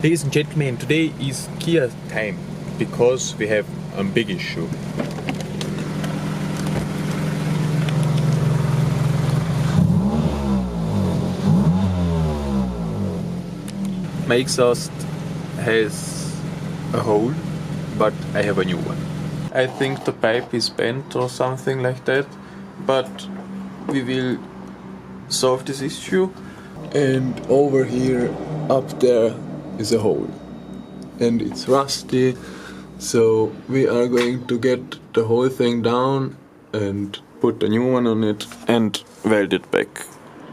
Ladies and gentlemen, today is Kia time because we have a big issue. My exhaust has a hole, but I have a new one. I think the pipe is bent or something like that, but we will solve this issue. And over here, up there, is a hole. And it's rusty, so we are going to get the whole thing down and put a new one on it and weld it back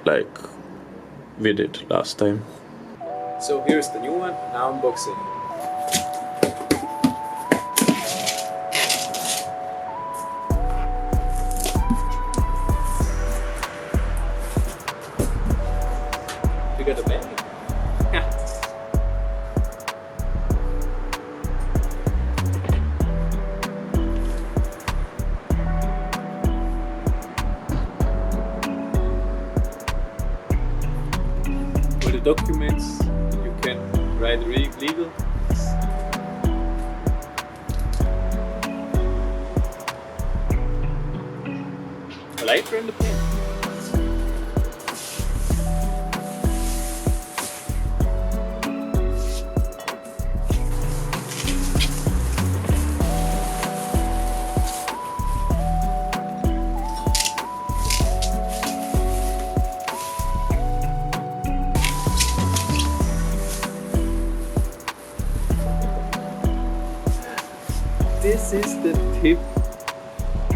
like we did last time. So here's the new one, now unboxing. You got a bag? For the documents, you can write legal. A lighter and a pen. This is the tip,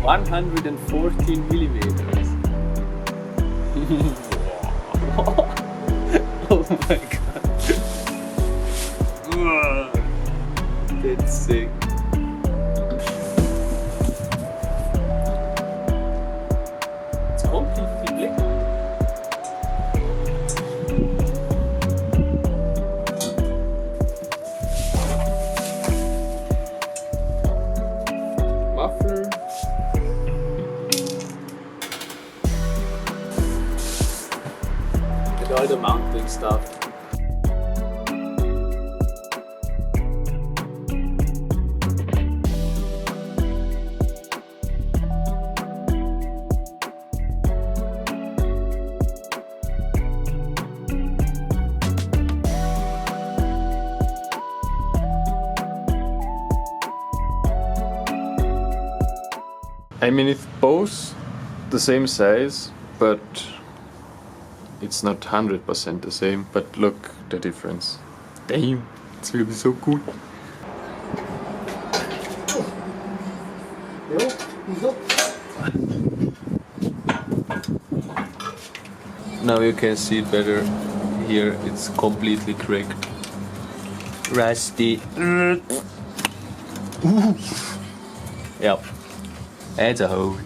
114 millimeters. Oh my god. That's sick. It's completely black. Muffler. And all the mounting stuff. I mean, it's both the same size, but it's not 100% the same. But look the difference. Damn, it's really so cool. Now you can see it better. Here it's completely cracked. Rusty. Yep. It's a hole.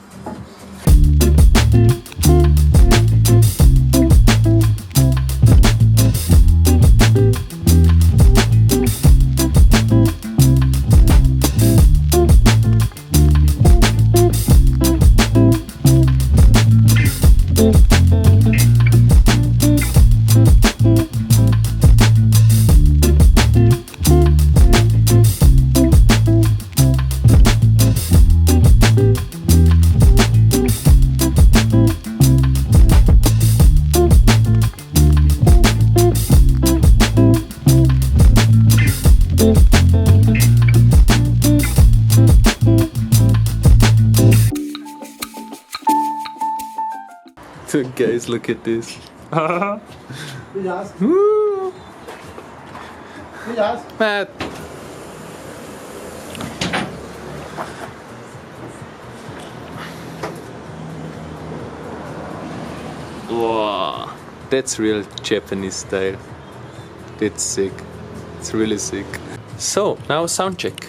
So guys, look at this. Woo! Matt. Wow, that's real Japanese style. That's sick. It's really sick. So now sound check.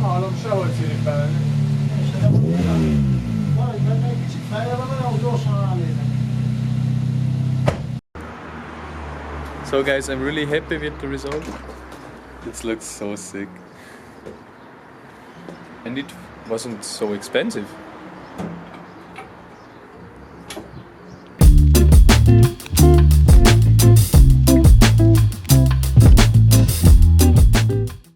Hallom, sehogy szűrik bele. Valahogy benne egy kicsit feljebb, mert ahol gyorsan rálépnek. So guys, I'm really happy with the result. This looks so sick. And it wasn't so expensive.